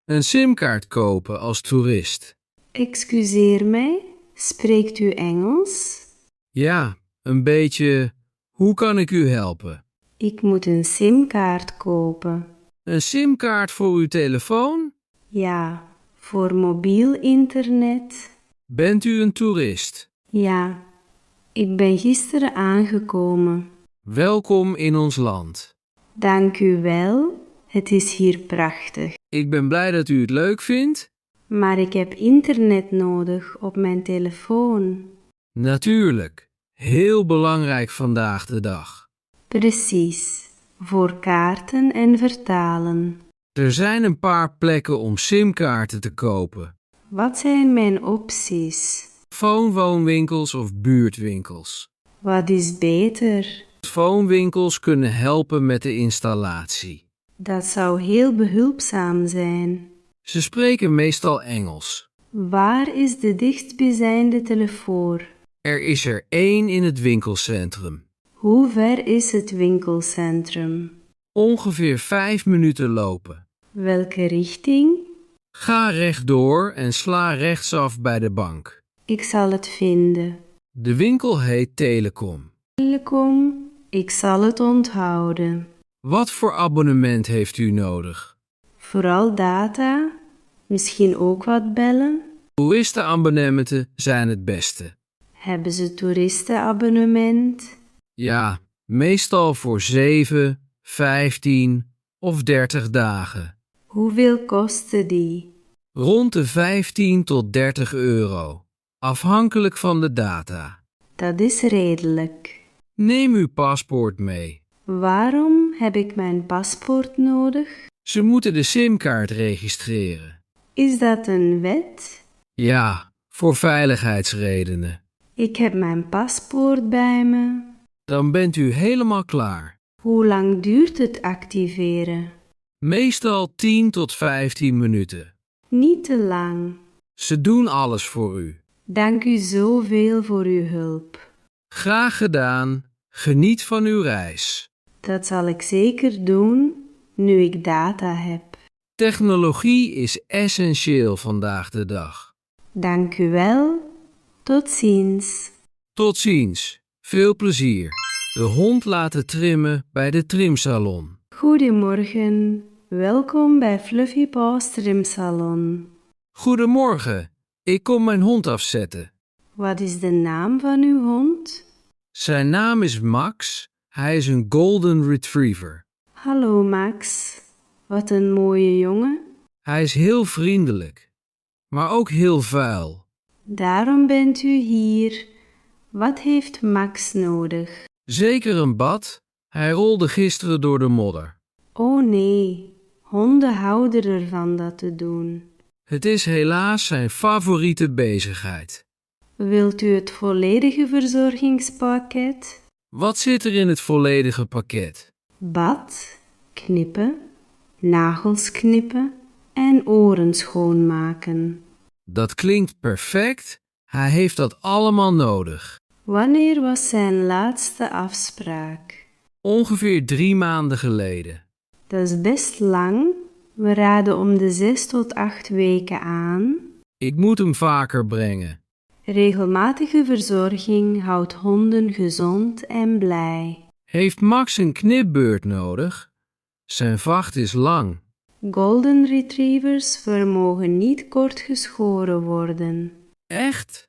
Een simkaart kopen als toerist. Excuseer mij, spreekt u Engels? Ja, een beetje. Hoe kan ik u helpen? Ik moet een simkaart kopen. Een simkaart voor uw telefoon? Ja, voor mobiel internet. Bent u een toerist? Ja, ik ben gisteren aangekomen. Welkom in ons land. Dank u wel, het is hier prachtig. Ik ben blij dat u het leuk vindt. Maar ik heb internet nodig op mijn telefoon. Natuurlijk. Heel belangrijk vandaag de dag. Precies, voor kaarten en vertalen. Er zijn een paar plekken om simkaarten te kopen. Wat zijn mijn opties? Woonwinkels of buurtwinkels. Wat is beter? Woonwinkels kunnen helpen met de installatie. Dat zou heel behulpzaam zijn. Ze spreken meestal Engels. Waar is de dichtstbijzijnde telefoon? Er is er één in het winkelcentrum. Hoe ver is het winkelcentrum? Ongeveer 5 minuten lopen. Welke richting? Ga rechtdoor en sla rechtsaf bij de bank. Ik zal het vinden. De winkel heet Telecom. Telecom, ik zal het onthouden. Wat voor abonnement heeft u nodig? Vooral data, misschien ook wat bellen. Toeristenabonnementen zijn het beste. Hebben ze toeristenabonnement? Ja, meestal voor 7, 15 of 30 dagen. Hoeveel kosten die? Rond de 15 tot 30 euro, afhankelijk van de data. Dat is redelijk. Neem uw paspoort mee. Waarom heb ik mijn paspoort nodig? Ze moeten de simkaart registreren. Is dat een wet? Ja, voor veiligheidsredenen. Ik heb mijn paspoort bij me. Dan bent u helemaal klaar. Hoe lang duurt het activeren? Meestal 10 tot 15 minuten. Niet te lang. Ze doen alles voor u. Dank u zoveel voor uw hulp. Graag gedaan. Geniet van uw reis. Dat zal ik zeker doen, nu ik data heb. Technologie is essentieel vandaag de dag. Dank u wel. Tot ziens. Tot ziens. Veel plezier. De hond laten trimmen bij de trimsalon. Goedemorgen. Welkom bij Fluffy Paws Trimsalon. Goedemorgen. Ik kom mijn hond afzetten. Wat is de naam van uw hond? Zijn naam is Max. Hij is een Golden Retriever. Hallo Max. Wat een mooie jongen. Hij is heel vriendelijk, maar ook heel vuil. Daarom bent u hier. Wat heeft Max nodig? Zeker een bad. Hij rolde gisteren door de modder. Oh nee, honden houden ervan dat te doen. Het is helaas zijn favoriete bezigheid. Wilt u het volledige verzorgingspakket? Wat zit er in het volledige pakket? Bad, knippen, nagels knippen en oren schoonmaken. Dat klinkt perfect. Hij heeft dat allemaal nodig. Wanneer was zijn laatste afspraak? Ongeveer 3 maanden geleden. Dat is best lang. We raden om de 6 tot 8 weken aan. Ik moet hem vaker brengen. Regelmatige verzorging houdt honden gezond en blij. Heeft Max een knipbeurt nodig? Zijn vacht is lang. Golden Retrievers vermogen niet kort geschoren worden. Echt?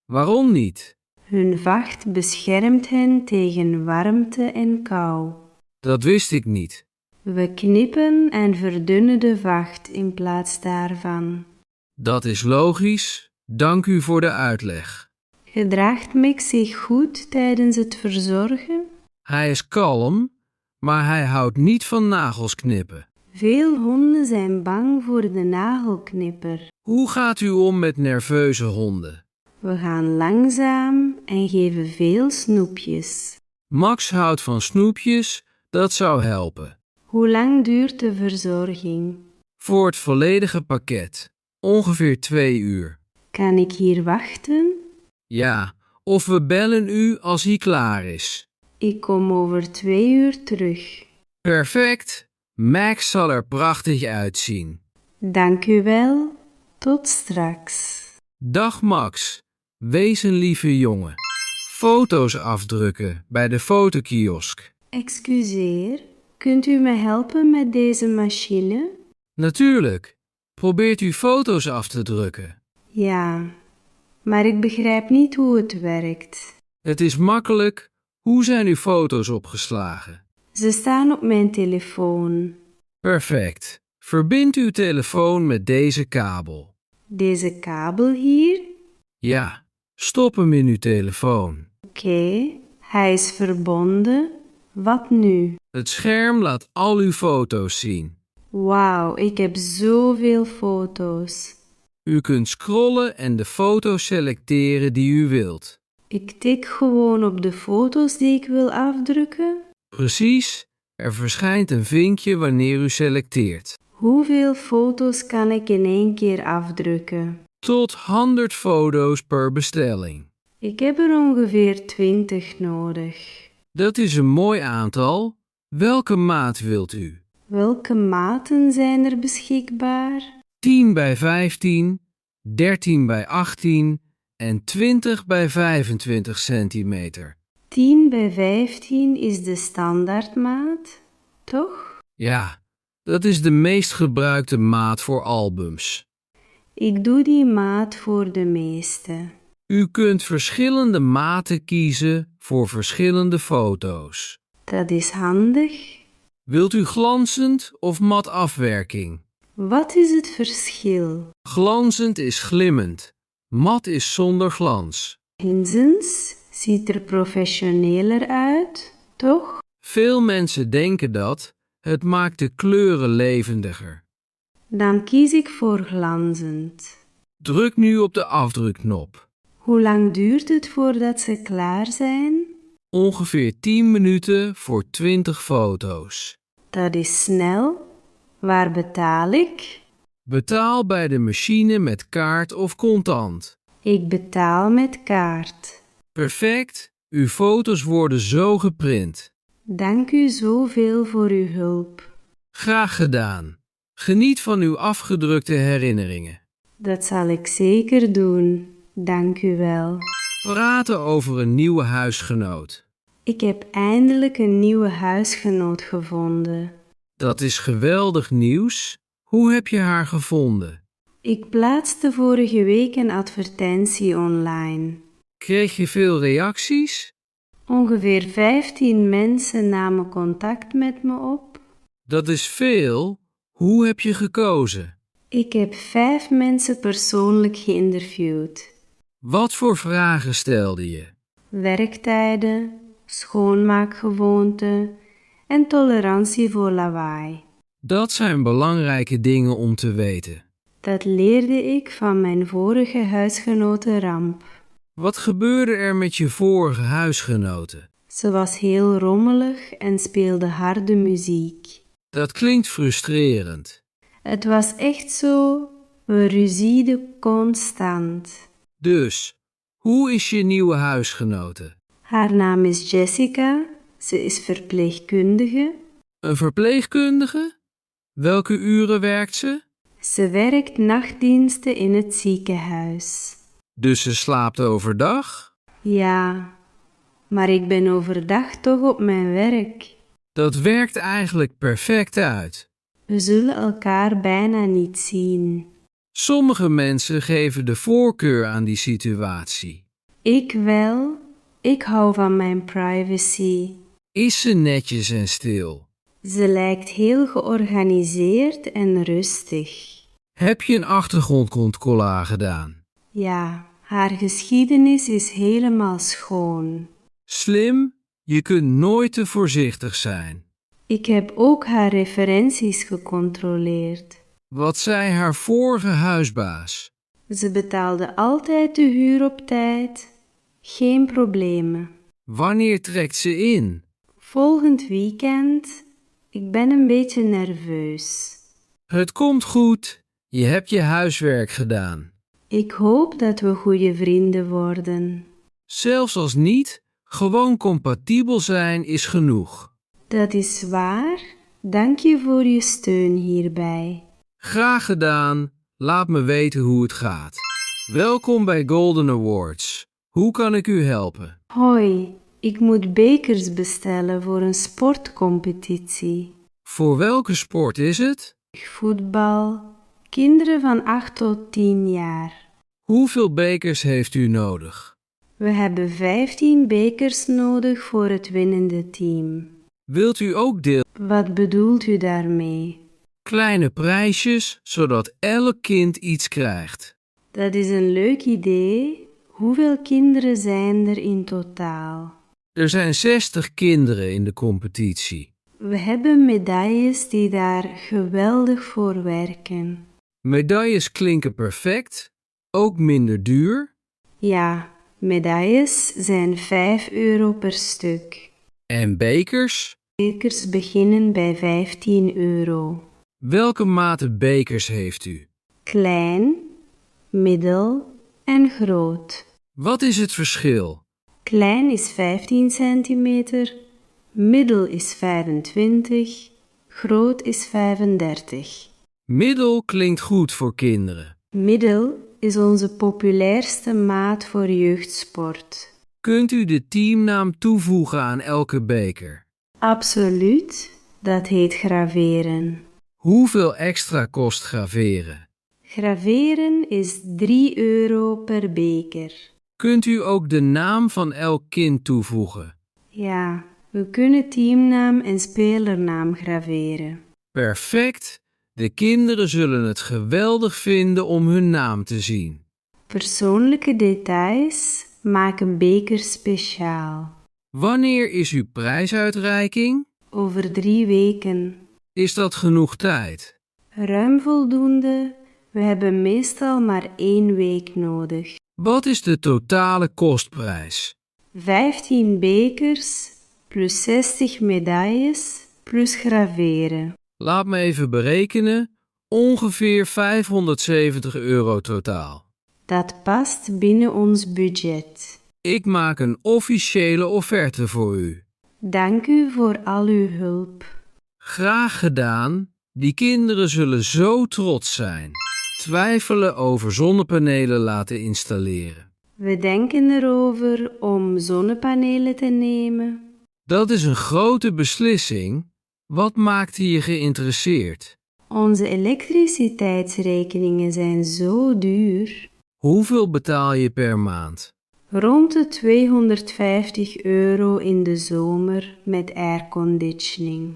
Waarom niet? Hun vacht beschermt hen tegen warmte en kou. Dat wist ik niet. We knippen en verdunnen de vacht in plaats daarvan. Dat is logisch. Dank u voor de uitleg. Gedraagt Max zich goed tijdens het verzorgen? Hij is kalm, maar hij houdt niet van nagels knippen. Veel honden zijn bang voor de nagelknipper. Hoe gaat u om met nerveuze honden? We gaan langzaam en geven veel snoepjes. Max houdt van snoepjes, dat zou helpen. Hoe lang duurt de verzorging? Voor het volledige pakket. Ongeveer 2 uur. Kan ik hier wachten? Ja, of we bellen u als hij klaar is. Ik kom over 2 uur terug. Perfect. Max zal er prachtig uitzien. Dank u wel. Tot straks. Dag Max, wees een lieve jongen. Foto's afdrukken bij de fotokiosk. Excuseer, kunt u me helpen met deze machine? Natuurlijk. Probeert u foto's af te drukken. Ja, maar ik begrijp niet hoe het werkt. Het is makkelijk. Hoe zijn uw foto's opgeslagen? Ze staan op mijn telefoon. Perfect. Verbind uw telefoon met deze kabel. Deze kabel hier? Ja, stop hem in uw telefoon. Oké, hij is verbonden. Wat nu? Het scherm laat al uw foto's zien. Wauw, ik heb zoveel foto's. U kunt scrollen en de foto's selecteren die u wilt. Ik tik gewoon op de foto's die ik wil afdrukken. Precies, er verschijnt een vinkje wanneer u selecteert. Hoeveel foto's kan ik in één keer afdrukken? Tot 100 foto's per bestelling. Ik heb er ongeveer 20 nodig. Dat is een mooi aantal. Welke maat wilt u? Welke maten zijn er beschikbaar? 10 bij 15, 13 bij 18 en 20 bij 25 centimeter. 10 bij 15 is de standaardmaat, toch? Ja, dat is de meest gebruikte maat voor albums. Ik doe die maat voor de meeste. U kunt verschillende maten kiezen voor verschillende foto's. Dat is handig. Wilt u glanzend of mat afwerking? Wat is het verschil? Glanzend is glimmend, mat is zonder glans. Minstens ziet er professioneler uit, toch? Veel mensen denken dat. Het maakt de kleuren levendiger. Dan kies ik voor glanzend. Druk nu op de afdrukknop. Hoe lang duurt het voordat ze klaar zijn? Ongeveer 10 minuten voor 20 foto's. Dat is snel. Waar betaal ik? Betaal bij de machine met kaart of contant. Ik betaal met kaart. Perfect, uw foto's worden zo geprint. Dank u zoveel voor uw hulp. Graag gedaan. Geniet van uw afgedrukte herinneringen. Dat zal ik zeker doen. Dank u wel. Praten over een nieuwe huisgenoot. Ik heb eindelijk een nieuwe huisgenoot gevonden. Dat is geweldig nieuws. Hoe heb je haar gevonden? Ik plaatste vorige week een advertentie online. Kreeg je veel reacties? Ongeveer 15 mensen namen contact met me op. Dat is veel. Hoe heb je gekozen? Ik heb 5 mensen persoonlijk geïnterviewd. Wat voor vragen stelde je? Werktijden, schoonmaakgewoonten en tolerantie voor lawaai. Dat zijn belangrijke dingen om te weten. Dat leerde ik van mijn vorige huisgenote Ramp. Wat gebeurde er met je vorige huisgenoten? Ze was heel rommelig en speelde harde muziek. Dat klinkt frustrerend. Het was echt zo, we ruzieden constant. Dus, hoe is je nieuwe huisgenote? Haar naam is Jessica, ze is verpleegkundige. Een verpleegkundige? Welke uren werkt ze? Ze werkt nachtdiensten in het ziekenhuis. Dus ze slaapt overdag? Ja, maar ik ben overdag toch op mijn werk. Dat werkt eigenlijk perfect uit. We zullen elkaar bijna niet zien. Sommige mensen geven de voorkeur aan die situatie. Ik wel. Ik hou van mijn privacy. Is ze netjes en stil? Ze lijkt heel georganiseerd en rustig. Heb je een achtergrondcontrole gedaan? Ja, haar geschiedenis is helemaal schoon. Slim, je kunt nooit te voorzichtig zijn. Ik heb ook haar referenties gecontroleerd. Wat zei haar vorige huisbaas? Ze betaalde altijd de huur op tijd. Geen problemen. Wanneer trekt ze in? Volgend weekend. Ik ben een beetje nerveus. Het komt goed. Je hebt je huiswerk gedaan. Ik hoop dat we goede vrienden worden. Zelfs als niet, gewoon compatibel zijn is genoeg. Dat is waar. Dank je voor je steun hierbij. Graag gedaan. Laat me weten hoe het gaat. Welkom bij Golden Awards. Hoe kan ik u helpen? Hoi, ik moet bekers bestellen voor een sportcompetitie. Voor welke sport is het? Voetbal, kinderen van 8 tot 10 jaar. Hoeveel bekers heeft u nodig? We hebben 15 bekers nodig voor het winnende team. Wilt u ook deel? Wat bedoelt u daarmee? Kleine prijsjes, zodat elk kind iets krijgt. Dat is een leuk idee. Hoeveel kinderen zijn er in totaal? Er zijn 60 kinderen in de competitie. We hebben medailles die daar geweldig voor werken. Medailles klinken perfect, ook minder duur. Ja, medailles zijn 5 euro per stuk. En bekers? Bekers beginnen bij 15 euro. Welke maten bekers heeft u? Klein, middel en groot. Wat is het verschil? Klein is 15 centimeter, middel is 25, groot is 35. Middel klinkt goed voor kinderen. Middel is onze populairste maat voor jeugdsport. Kunt u de teamnaam toevoegen aan elke beker? Absoluut, dat heet graveren. Hoeveel extra kost graveren? Graveren is 3 euro per beker. Kunt u ook de naam van elk kind toevoegen? Ja, we kunnen teamnaam en spelernaam graveren. Perfect! De kinderen zullen het geweldig vinden om hun naam te zien. Persoonlijke details maken bekers speciaal. Wanneer is uw prijsuitreiking? Over 3 weken. Is dat genoeg tijd? Ruim voldoende. We hebben meestal maar 1 week nodig. Wat is de totale kostprijs? 15 bekers plus 60 medailles plus graveren. Laat me even berekenen. Ongeveer 570 euro totaal. Dat past binnen ons budget. Ik maak een officiële offerte voor u. Dank u voor al uw hulp. Graag gedaan. Die kinderen zullen zo trots zijn. Twijfelen over zonnepanelen laten installeren. We denken erover om zonnepanelen te nemen. Dat is een grote beslissing. Wat maakte je geïnteresseerd? Onze elektriciteitsrekeningen zijn zo duur. Hoeveel betaal je per maand? Rond de 250 euro in de zomer met airconditioning.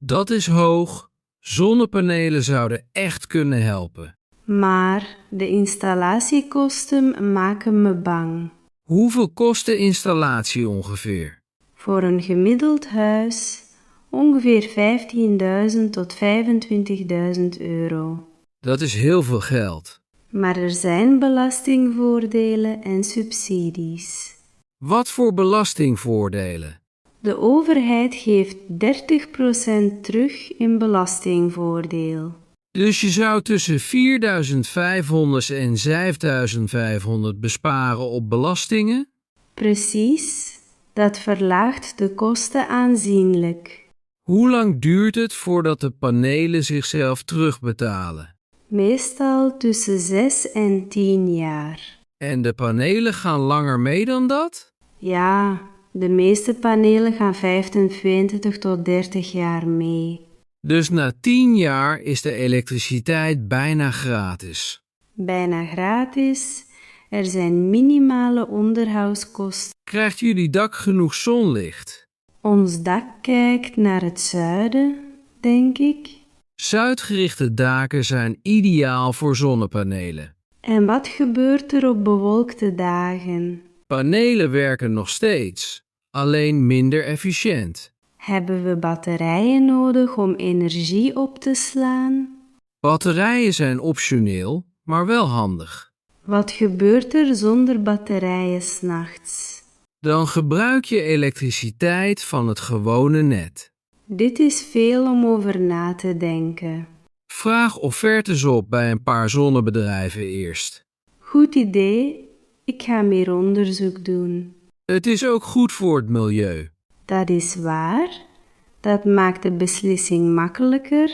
Dat is hoog. Zonnepanelen zouden echt kunnen helpen. Maar de installatiekosten maken me bang. Hoeveel kost de installatie ongeveer? Voor een gemiddeld huis ongeveer 15.000 tot 25.000 euro. Dat is heel veel geld. Maar er zijn belastingvoordelen en subsidies. Wat voor belastingvoordelen? De overheid geeft 30% terug in belastingvoordeel. Dus je zou tussen 4.500 en 7.500 besparen op belastingen? Precies, dat verlaagt de kosten aanzienlijk. Hoe lang duurt het voordat de panelen zichzelf terugbetalen? Meestal tussen 6 en 10 jaar. En de panelen gaan langer mee dan dat? Ja, de meeste panelen gaan 25 tot 30 jaar mee. Dus na 10 jaar is de elektriciteit bijna gratis. Bijna gratis. Er zijn minimale onderhoudskosten. Krijgt jullie dak genoeg zonlicht? Ons dak kijkt naar het zuiden, denk ik. Zuidgerichte daken zijn ideaal voor zonnepanelen. En wat gebeurt er op bewolkte dagen? Panelen werken nog steeds, alleen minder efficiënt. Hebben we batterijen nodig om energie op te slaan? Batterijen zijn optioneel, maar wel handig. Wat gebeurt er zonder batterijen 's nachts? Dan gebruik je elektriciteit van het gewone net. Dit is veel om over na te denken. Vraag offertes op bij een paar zonnebedrijven eerst. Goed idee, ik ga meer onderzoek doen. Het is ook goed voor het milieu. Dat is waar. Dat maakt de beslissing makkelijker.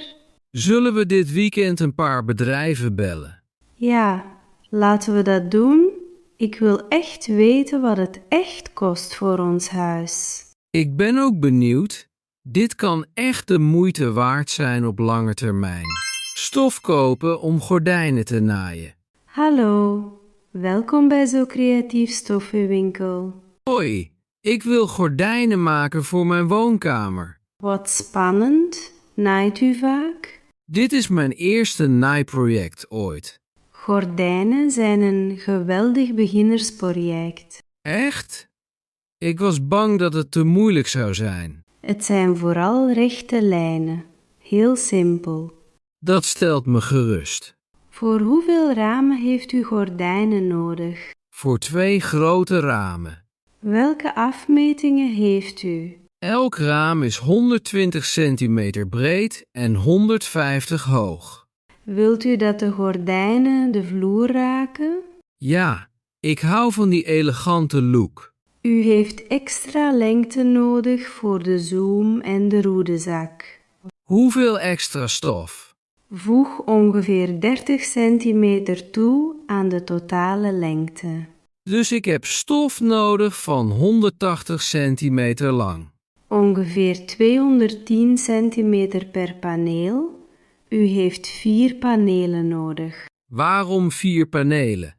Zullen we dit weekend een paar bedrijven bellen? Ja, laten we dat doen. Ik wil echt weten wat het echt kost voor ons huis. Ik ben ook benieuwd. Dit kan echt de moeite waard zijn op lange termijn. Stof kopen om gordijnen te naaien. Hallo, welkom bij Zo Creatief Stoffenwinkel. Hoi, ik wil gordijnen maken voor mijn woonkamer. Wat spannend. Naait u vaak? Dit is mijn eerste naaiproject ooit. Gordijnen zijn een geweldig beginnersproject. Echt? Ik was bang dat het te moeilijk zou zijn. Het zijn vooral rechte lijnen. Heel simpel. Dat stelt me gerust. Voor hoeveel ramen heeft u gordijnen nodig? Voor 2 grote ramen. Welke afmetingen heeft u? Elk raam is 120 centimeter breed en 150 hoog. Wilt u dat de gordijnen de vloer raken? Ja, ik hou van die elegante look. U heeft extra lengte nodig voor de zoom en de roedezak. Hoeveel extra stof? Voeg ongeveer 30 centimeter toe aan de totale lengte. Dus ik heb stof nodig van 180 centimeter lang. Ongeveer 210 centimeter per paneel. U heeft 4 panelen nodig. Waarom 4 panelen?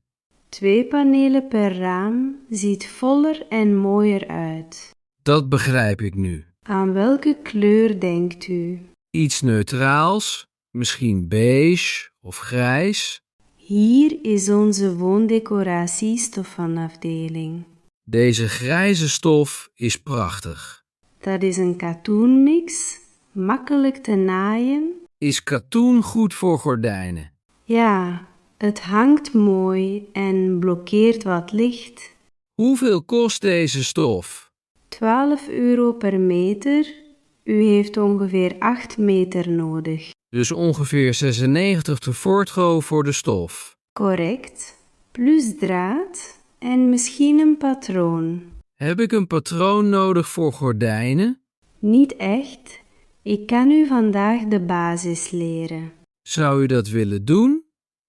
2 panelen per raam ziet voller en mooier uit. Dat begrijp ik nu. Aan welke kleur denkt u? Iets neutraals, misschien beige of grijs. Hier is onze woondecoratiestoffenafdeling. Deze grijze stof is prachtig. Dat is een katoenmix, makkelijk te naaien. Is katoen goed voor gordijnen? Ja, het hangt mooi en blokkeert wat licht. Hoeveel kost deze stof? 12 euro per meter. U heeft ongeveer 8 meter nodig. Dus ongeveer 96 te Fortgo voor de stof. Correct. Plus draad en misschien een patroon. Heb ik een patroon nodig voor gordijnen? Niet echt. Ik kan u vandaag de basis leren. Zou u dat willen doen?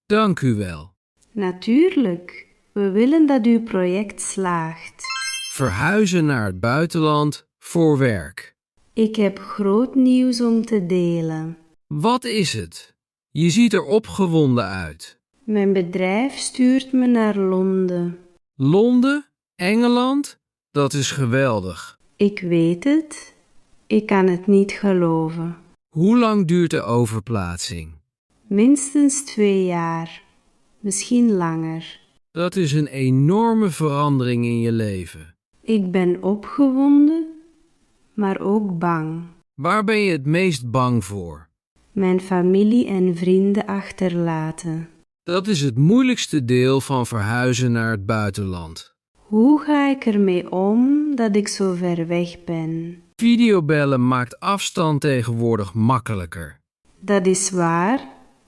Dank u wel. Natuurlijk. We willen dat uw project slaagt. Verhuizen naar het buitenland voor werk. Ik heb groot nieuws om te delen. Wat is het? Je ziet er opgewonden uit. Mijn bedrijf stuurt me naar Londen. Londen? Engeland? Dat is geweldig. Ik weet het. Ik kan het niet geloven. Hoe lang duurt de overplaatsing? Minstens 2 jaar. Misschien langer. Dat is een enorme verandering in je leven. Ik ben opgewonden, maar ook bang. Waar ben je het meest bang voor? Mijn familie en vrienden achterlaten. Dat is het moeilijkste deel van verhuizen naar het buitenland. Hoe ga ik ermee om dat ik zo ver weg ben? Videobellen maakt afstand tegenwoordig makkelijker. Dat is waar.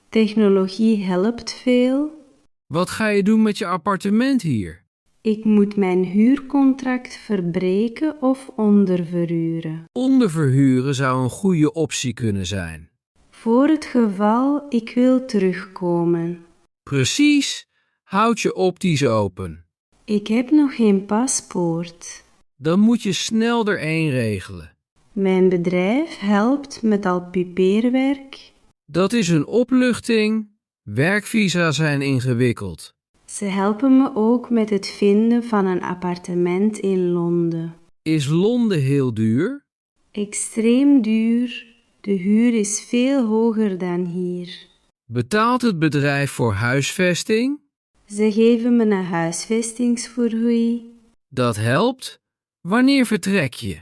Technologie helpt veel. Wat ga je doen met je appartement hier? Ik moet mijn huurcontract verbreken of onderverhuren. Onderverhuren zou een goede optie kunnen zijn. Voor het geval ik wil terugkomen. Precies, houd je opties open. Ik heb nog geen paspoort. Dan moet je snel er één regelen. Mijn bedrijf helpt met al pipeerwerk. Dat is een opluchting. Werkvisa zijn ingewikkeld. Ze helpen me ook met het vinden van een appartement in Londen. Is Londen heel duur? Extreem duur. De huur is veel hoger dan hier. Betaalt het bedrijf voor huisvesting? Ze geven me een huisvestingsvergoeding. Dat helpt. Wanneer vertrek je?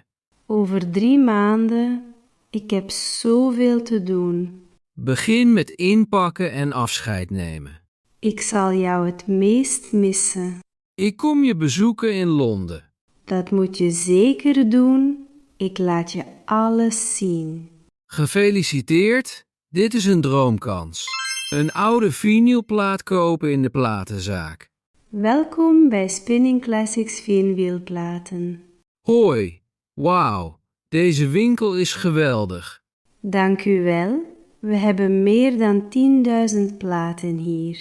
Over 3 maanden. Ik heb zoveel te doen. Begin met inpakken en afscheid nemen. Ik zal jou het meest missen. Ik kom je bezoeken in Londen. Dat moet je zeker doen. Ik laat je alles zien. Gefeliciteerd, dit is een droomkans. Een oude vinylplaat kopen in de platenzaak. Welkom bij Spinning Classics Veenwielplaten. Hoi, wauw, deze winkel is geweldig. Dank u wel. We hebben meer dan 10.000 platen hier.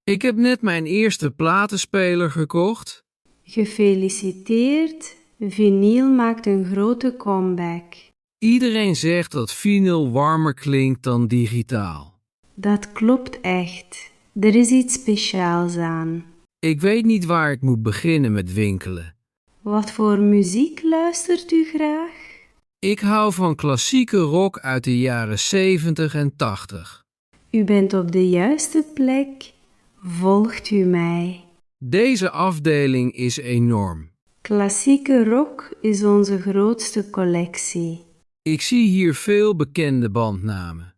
Ik heb net mijn eerste platenspeler gekocht. Gefeliciteerd, vinyl maakt een grote comeback. Iedereen zegt dat vinyl warmer klinkt dan digitaal. Dat klopt echt. Er is iets speciaals aan. Ik weet niet waar ik moet beginnen met winkelen. Wat voor muziek luistert u graag? Ik hou van klassieke rock uit de jaren 70 en 80. U bent op de juiste plek. Volgt u mij. Deze afdeling is enorm. Klassieke rock is onze grootste collectie. Ik zie hier veel bekende bandnamen.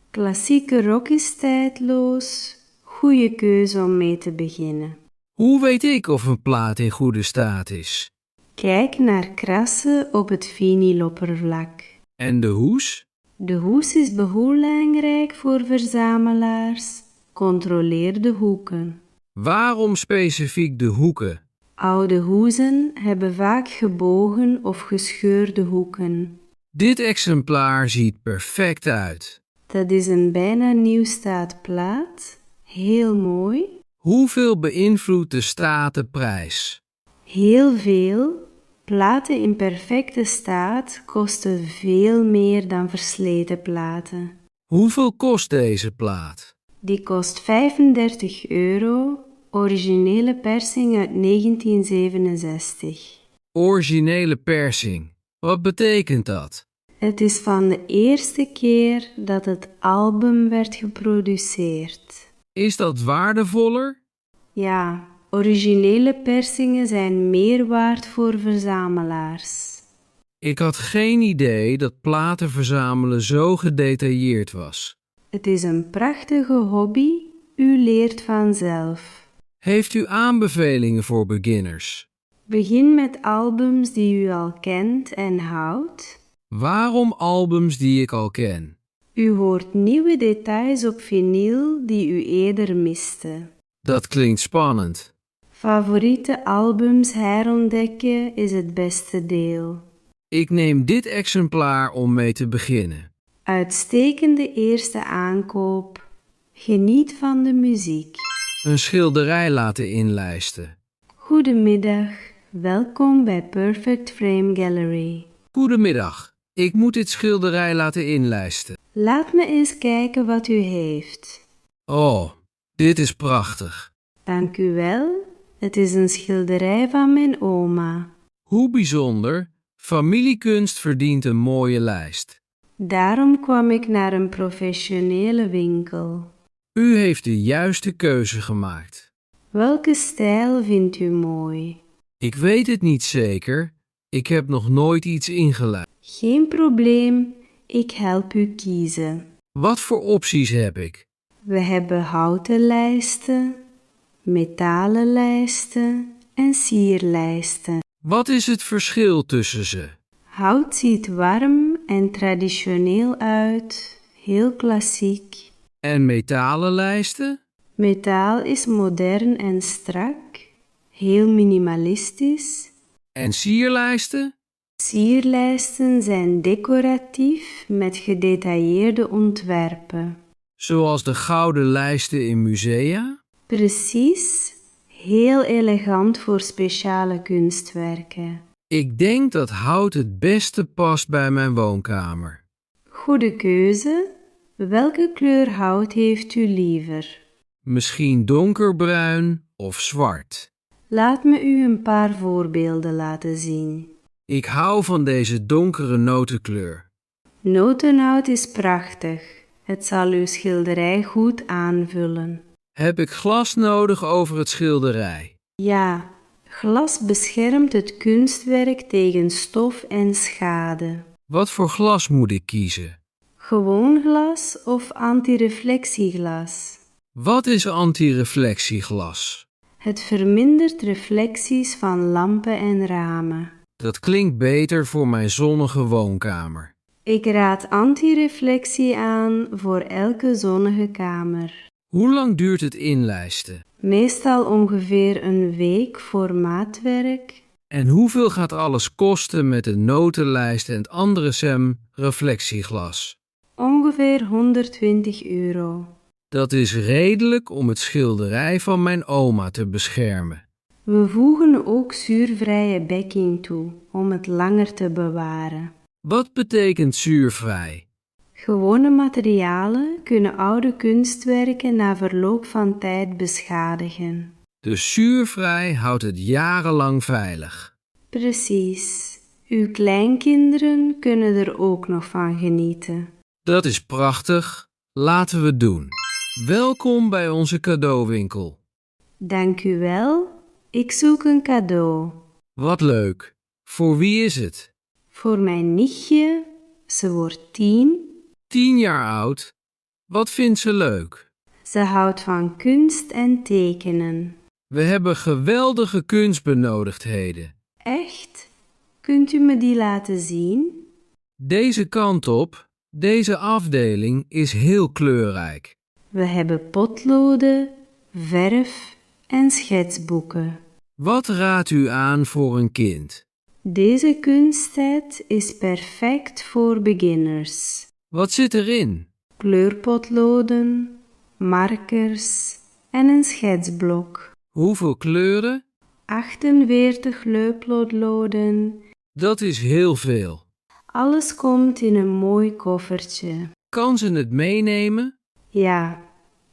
Klassieke rock is tijdloos. Goeie keuze om mee te beginnen. Hoe weet ik of een plaat in goede staat is? Kijk naar krassen op het vinyloppervlak. En de hoes? De hoes is belangrijk voor verzamelaars. Controleer de hoeken. Waarom specifiek de hoeken? Oude hoezen hebben vaak gebogen of gescheurde hoeken. Dit exemplaar ziet perfect uit. Dat is een bijna nieuwstaatplaat. Heel mooi. Hoeveel beïnvloedt de staat de prijs? Heel veel. Platen in perfecte staat kosten veel meer dan versleten platen. Hoeveel kost deze plaat? Die kost €35. Originele persing uit 1967. Originele persing. Wat betekent dat? Het is van de eerste keer dat het album werd geproduceerd. Is dat waardevoller? Ja, originele persingen zijn meer waard voor verzamelaars. Ik had geen idee dat platen verzamelen zo gedetailleerd was. Het is een prachtige hobby, u leert vanzelf. Heeft u aanbevelingen voor beginners? Begin met albums die u al kent en houdt. Waarom albums die ik al ken? U hoort nieuwe details op vinyl die u eerder miste. Dat klinkt spannend. Favoriete albums herontdekken is het beste deel. Ik neem dit exemplaar om mee te beginnen. Uitstekende eerste aankoop. Geniet van de muziek. Een schilderij laten inlijsten. Goedemiddag, welkom bij Perfect Frame Gallery. Goedemiddag, ik moet dit schilderij laten inlijsten. Laat me eens kijken wat u heeft. Oh, dit is prachtig. Dank u wel, het is een schilderij van mijn oma. Hoe bijzonder, familiekunst verdient een mooie lijst. Daarom kwam ik naar een professionele winkel. U heeft de juiste keuze gemaakt. Welke stijl vindt u mooi? Ik weet het niet zeker, ik heb nog nooit iets ingelijst. Geen probleem, ik help u kiezen. Wat voor opties heb ik? We hebben houten lijsten, metalen lijsten en sierlijsten. Wat is het verschil tussen ze? Hout ziet warm en traditioneel uit, heel klassiek. En metalen lijsten? Metaal is modern en strak, heel minimalistisch. En sierlijsten? Sierlijsten zijn decoratief met gedetailleerde ontwerpen. Zoals de gouden lijsten in musea? Precies, heel elegant voor speciale kunstwerken. Ik denk dat hout het beste past bij mijn woonkamer. Goede keuze. Welke kleur hout heeft u liever? Misschien donkerbruin of zwart. Laat me u een paar voorbeelden laten zien. Ik hou van deze donkere notenkleur. Notenhout is prachtig. Het zal uw schilderij goed aanvullen. Heb ik glas nodig over het schilderij? Ja, glas beschermt het kunstwerk tegen stof en schade. Wat voor glas moet ik kiezen? Gewoon glas of antireflectieglas? Wat is antireflectieglas? Het vermindert reflecties van lampen en ramen. Dat klinkt beter voor mijn zonnige woonkamer. Ik raad antireflectie aan voor elke zonnige kamer. Hoe lang duurt het inlijsten? Meestal ongeveer een week voor maatwerk. En hoeveel gaat alles kosten met de notenlijst en het andere reflectieglas? Ongeveer ongeveer €120. Dat is redelijk om het schilderij van mijn oma te beschermen. We voegen ook zuurvrije backing toe om het langer te bewaren. Wat betekent zuurvrij? Gewone materialen kunnen oude kunstwerken na verloop van tijd beschadigen. Dus zuurvrij houdt het jarenlang veilig. Precies. Uw kleinkinderen kunnen er ook nog van genieten. Dat is prachtig. Laten we het doen. Welkom bij onze cadeauwinkel. Dank u wel. Ik zoek een cadeau. Wat leuk. Voor wie is het? Voor mijn nichtje. Ze wordt 10. 10 jaar oud. Wat vindt ze leuk? Ze houdt van kunst en tekenen. We hebben geweldige kunstbenodigdheden. Echt? Kunt u me die laten zien? Deze kant op, deze afdeling is heel kleurrijk. We hebben potloden, verf en schetsboeken. Wat raadt u aan voor een kind? Deze kunstset is perfect voor beginners. Wat zit erin? Kleurpotloden, markers en een schetsblok. Hoeveel kleuren? 48 kleurpotloden. Dat is heel veel. Alles komt in een mooi koffertje. Kan ze het meenemen? Ja,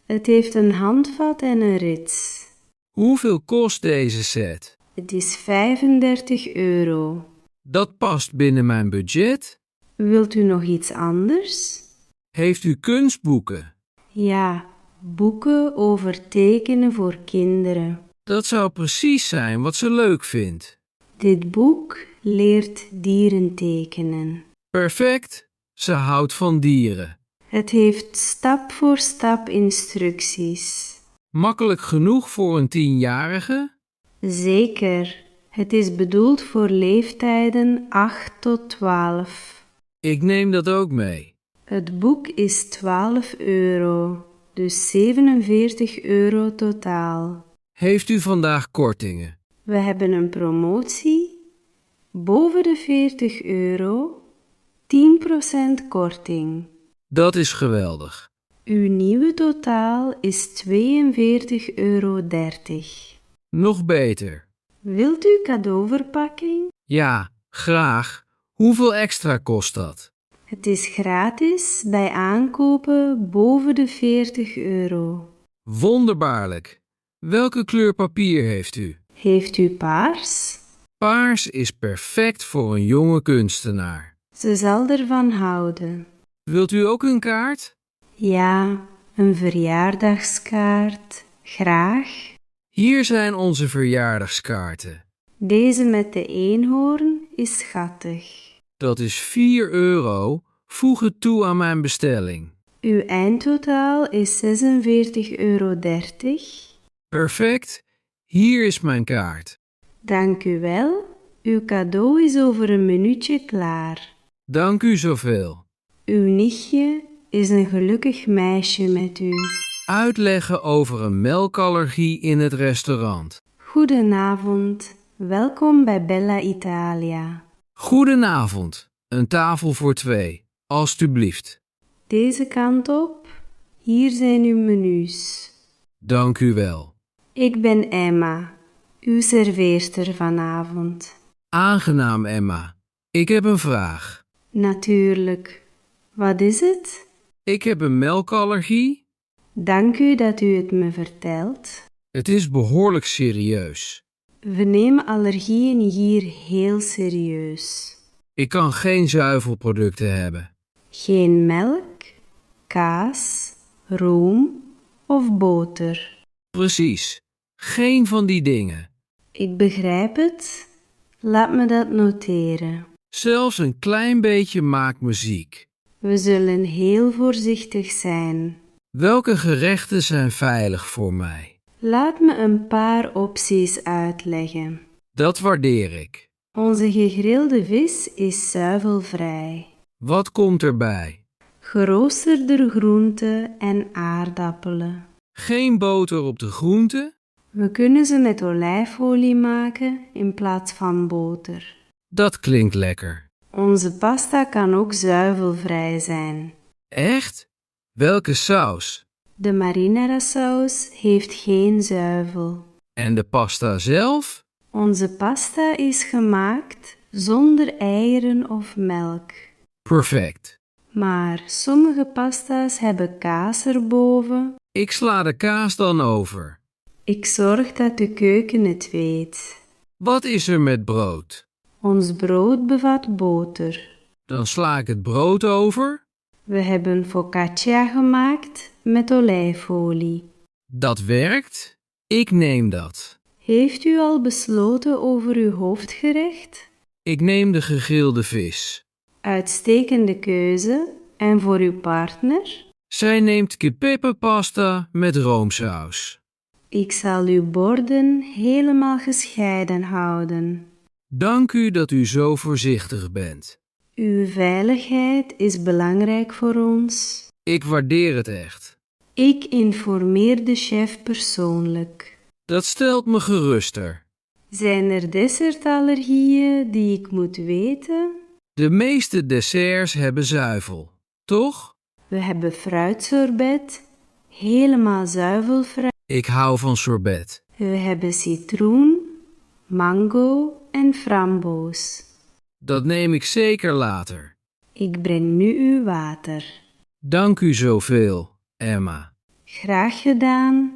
het heeft een handvat en een rits. Hoeveel kost deze set? Het is €35. Dat past binnen mijn budget. Wilt u nog iets anders? Heeft u kunstboeken? Ja, boeken over tekenen voor kinderen. Dat zou precies zijn wat ze leuk vindt. Dit boek leert dieren tekenen. Perfect. Ze houdt van dieren. Het heeft stap voor stap instructies. Makkelijk genoeg voor een 10-jarige? Zeker, het is bedoeld voor leeftijden 8 tot 12. Ik neem dat ook mee. Het boek is €12, dus €47 totaal. Heeft u vandaag kortingen? We hebben een promotie. Boven de €40, 10% korting. Dat is geweldig. Uw nieuwe totaal is €42,30. Nog beter. Wilt u cadeauverpakking? Ja, graag. Hoeveel extra kost dat? Het is gratis bij aankopen boven de €40. Wonderbaarlijk. Welke kleur papier heeft u? Heeft u paars? Paars is perfect voor een jonge kunstenaar. Ze zal ervan houden. Wilt u ook een kaart? Ja, een verjaardagskaart. Graag. Hier zijn onze verjaardagskaarten. Deze met de eenhoorn is schattig. Dat is €4. Voeg het toe aan mijn bestelling. Uw eindtotaal is €46,30. Perfect. Hier is mijn kaart. Dank u wel. Uw cadeau is over een minuutje klaar. Dank u zoveel. Uw nichtje is een gelukkig meisje met u. Uitleggen over een melkallergie in het restaurant. Goedenavond. Welkom bij Bella Italia. Goedenavond. Een tafel voor 2, alstublieft. Deze kant op. Hier zijn uw menus. Dank u wel. Ik ben Emma, uw serveerster vanavond. Aangenaam, Emma. Ik heb een vraag. Natuurlijk. Wat is het? Ik heb een melkallergie. Dank u dat u het me vertelt. Het is behoorlijk serieus. We nemen allergieën hier heel serieus. Ik kan geen zuivelproducten hebben. Geen melk, kaas, room of boter. Precies. Geen van die dingen. Ik begrijp het. Laat me dat noteren. Zelfs een klein beetje maakt me ziek. We zullen heel voorzichtig zijn. Welke gerechten zijn veilig voor mij? Laat me een paar opties uitleggen. Dat waardeer ik. Onze gegrilde vis is zuivelvrij. Wat komt erbij? Geroosterde groenten en aardappelen. Geen boter op de groenten? We kunnen ze met olijfolie maken in plaats van boter. Dat klinkt lekker. Onze pasta kan ook zuivelvrij zijn. Echt? Welke saus? De marinara saus heeft geen zuivel. En de pasta zelf? Onze pasta is gemaakt zonder eieren of melk. Perfect. Maar sommige pasta's hebben kaas erboven. Ik sla de kaas dan over. Ik zorg dat de keuken het weet. Wat is er met brood? Ons brood bevat boter. Dan sla ik het brood over. We hebben focaccia gemaakt met olijfolie. Dat werkt. Ik neem dat. Heeft u al besloten over uw hoofdgerecht? Ik neem de gegrilde vis. Uitstekende keuze. En voor uw partner? Zij neemt kippenpasta met roomsaus. Ik zal uw borden helemaal gescheiden houden. Dank u dat u zo voorzichtig bent. Uw veiligheid is belangrijk voor ons. Ik waardeer het echt. Ik informeer de chef persoonlijk. Dat stelt me geruster. Zijn er dessertallergieën die ik moet weten? De meeste desserts hebben zuivel, toch? We hebben fruitsorbet, helemaal zuivelvrij. Ik hou van sorbet. We hebben citroen, mango en framboos. Dat neem ik zeker later. Ik breng nu uw water. Dank u zoveel, Emma. Graag gedaan.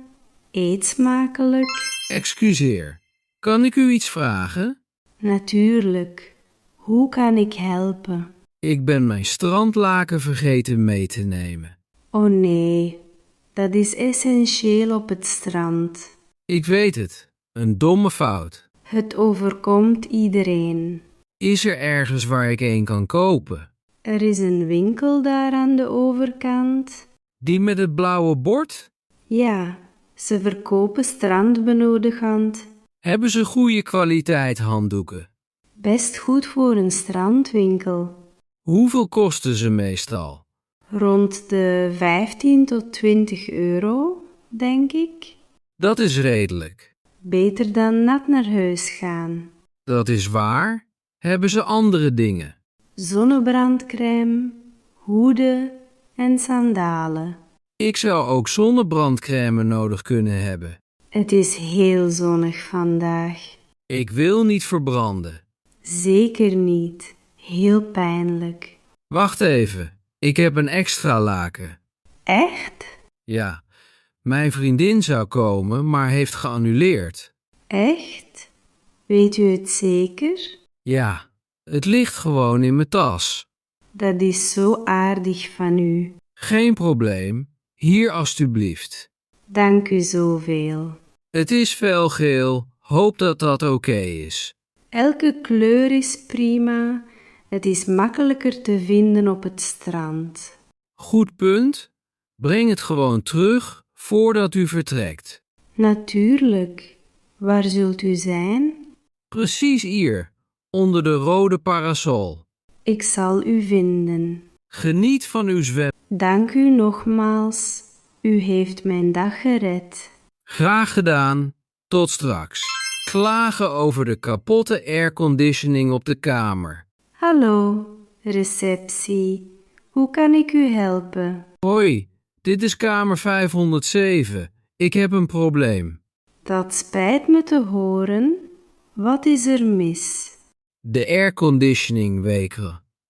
Eet smakelijk. Excuseer, kan ik u iets vragen? Natuurlijk. Hoe kan ik helpen? Ik ben mijn strandlaken vergeten mee te nemen. Oh nee, dat is essentieel op het strand. Ik weet het, een domme fout. Het overkomt iedereen. Is er ergens waar ik een kan kopen? Er is een winkel daar aan de overkant. Die met het blauwe bord? Ja, ze verkopen strandbenodigend. Hebben ze goede kwaliteit handdoeken? Best goed voor een strandwinkel. Hoeveel kosten ze meestal? Rond de 15 tot 20 euro, denk ik. Dat is redelijk. Beter dan nat naar huis gaan. Dat is waar. Hebben ze andere dingen? Zonnebrandcrème, hoeden en sandalen. Ik zou ook zonnebrandcrème nodig kunnen hebben. Het is heel zonnig vandaag. Ik wil niet verbranden. Zeker niet. Heel pijnlijk. Wacht even, ik heb een extra laken. Echt? Ja, mijn vriendin zou komen, maar heeft geannuleerd. Echt? Weet u het zeker? Ja, het ligt gewoon in mijn tas. Dat is zo aardig van u. Geen probleem, hier alstublieft. Dank u zoveel. Het is felgeel, hoop dat dat oké is. Elke kleur is prima. Het is makkelijker te vinden op het strand. Goed punt. Breng het gewoon terug voordat u vertrekt. Natuurlijk. Waar zult u zijn? Precies hier, onder de rode parasol. Ik zal u vinden. Geniet van uw zwem. Dank u nogmaals. U heeft mijn dag gered. Graag gedaan. Tot straks. Klagen over de kapotte airconditioning op de kamer. Hallo, receptie. Hoe kan ik u helpen? Hoi, dit is kamer 507. Ik heb een probleem. Dat spijt me te horen. Wat is er mis? De airconditioning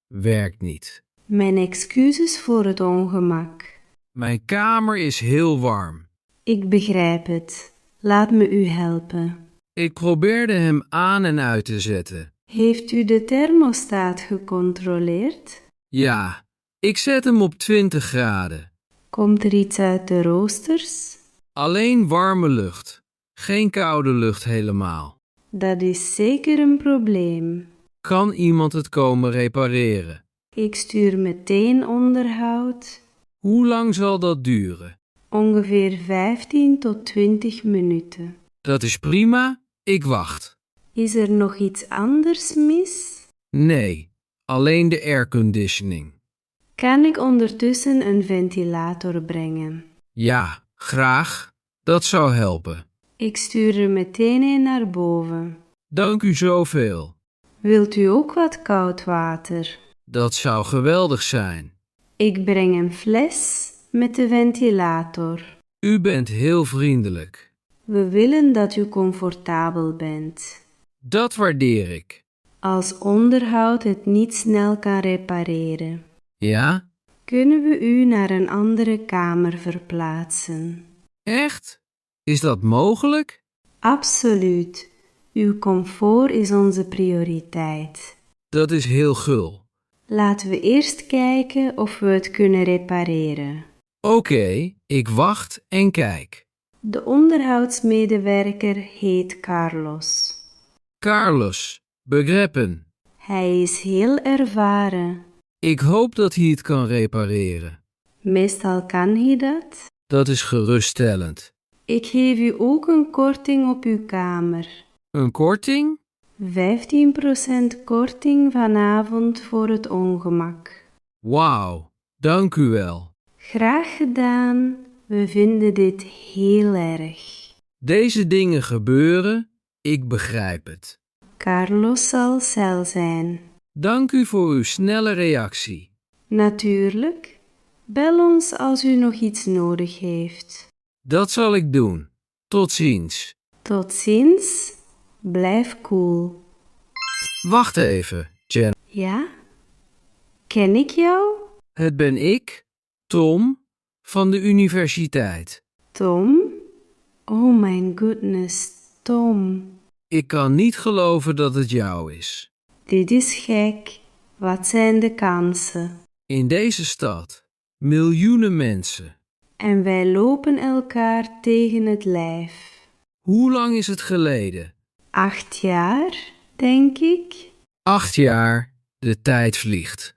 werkt niet. Mijn excuses voor het ongemak. Mijn kamer is heel warm. Ik begrijp het. Laat me u helpen. Ik probeerde hem aan en uit te zetten. Heeft u de thermostaat gecontroleerd? Ja, ik zet hem op 20 graden. Komt er iets uit de roosters? Alleen warme lucht. Geen koude lucht helemaal. Dat is zeker een probleem. Kan iemand het komen repareren? Ik stuur meteen onderhoud. Hoe lang zal dat duren? Ongeveer 15 tot 20 minuten. Dat is prima, ik wacht. Is er nog iets anders mis? Nee, alleen de airconditioning. Kan ik ondertussen een ventilator brengen? Ja, graag. Dat zou helpen. Ik stuur er meteen een naar boven. Dank u zoveel. Wilt u ook wat koud water? Dat zou geweldig zijn. Ik breng een fles met de ventilator. U bent heel vriendelijk. We willen dat u comfortabel bent. Dat waardeer ik. Als onderhoud het niet snel kan repareren, Ja? kunnen we u naar een andere kamer verplaatsen. Echt? Is dat mogelijk? Absoluut. Uw comfort is onze prioriteit. Dat is heel gul. Laten we eerst kijken of we het kunnen repareren. Oké, ik wacht en kijk. De onderhoudsmedewerker heet Carlos. Carlos, begrepen. Hij is heel ervaren. Ik hoop dat hij het kan repareren. Meestal kan hij dat. Dat is geruststellend. Ik geef u ook een korting op uw kamer. Een korting? 15% korting vanavond voor het ongemak. Wauw, dank u wel. Graag gedaan. We vinden dit heel erg. Deze dingen gebeuren, ik begrijp het. Carlos zal cel zijn. Dank u voor uw snelle reactie. Natuurlijk. Bel ons als u nog iets nodig heeft. Dat zal ik doen. Tot ziens. Tot ziens. Blijf cool. Wacht even, Jen. Ja? Ken ik jou? Het ben ik, Tom, van de universiteit. Tom? Oh my goodness, Tom. Ik kan niet geloven dat het jou is. Dit is gek. Wat zijn de kansen? In deze stad, miljoenen mensen. En wij lopen elkaar tegen het lijf. Hoe lang is het geleden? 8 jaar, denk ik. 8 jaar, de tijd vliegt.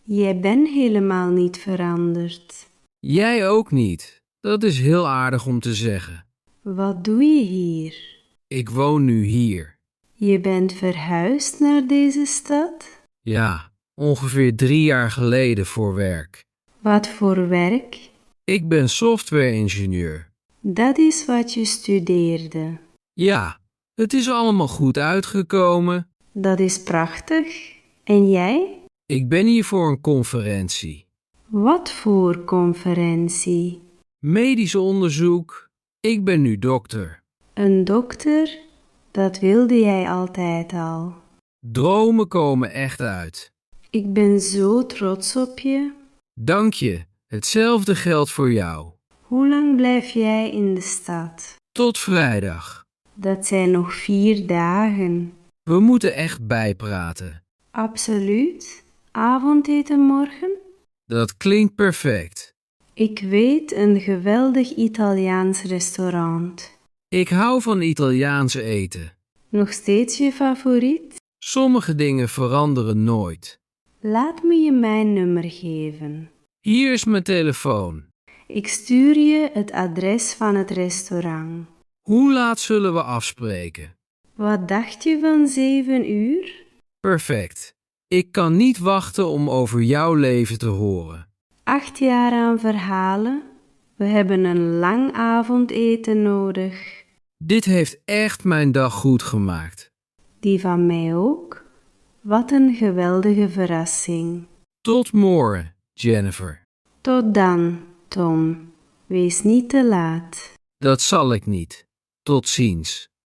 Jij bent helemaal niet veranderd. Jij ook niet. Dat is heel aardig om te zeggen. Wat doe je hier? Ik woon nu hier. Je bent verhuisd naar deze stad? Ja, ongeveer 3 jaar geleden voor werk. Wat voor werk? Ik ben software-ingenieur. Dat is wat je studeerde. Ja, het is allemaal goed uitgekomen. Dat is prachtig. En jij? Ik ben hier voor een conferentie. Wat voor conferentie? Medisch onderzoek. Ik ben nu dokter. Een dokter? Dat wilde jij altijd al. Dromen komen echt uit. Ik ben zo trots op je. Dank je. Hetzelfde geldt voor jou. Hoe lang blijf jij in de stad? Tot vrijdag. Dat zijn nog 4 dagen. We moeten echt bijpraten. Absoluut. Avondeten morgen? Dat klinkt perfect. Ik weet een geweldig Italiaans restaurant. Ik hou van Italiaans eten. Nog steeds je favoriet? Sommige dingen veranderen nooit. Laat me je mijn nummer geven. Hier is mijn telefoon. Ik stuur je het adres van het restaurant. Hoe laat zullen we afspreken? Wat dacht je van 7 uur? Perfect. Ik kan niet wachten om over jouw leven te horen. 8 jaar aan verhalen. We hebben een lang avondeten nodig. Dit heeft echt mijn dag goed gemaakt. Die van mij ook. Wat een geweldige verrassing. Tot morgen, Jennifer. Tot dan, Tom. Wees niet te laat. Dat zal ik niet. Tot ziens.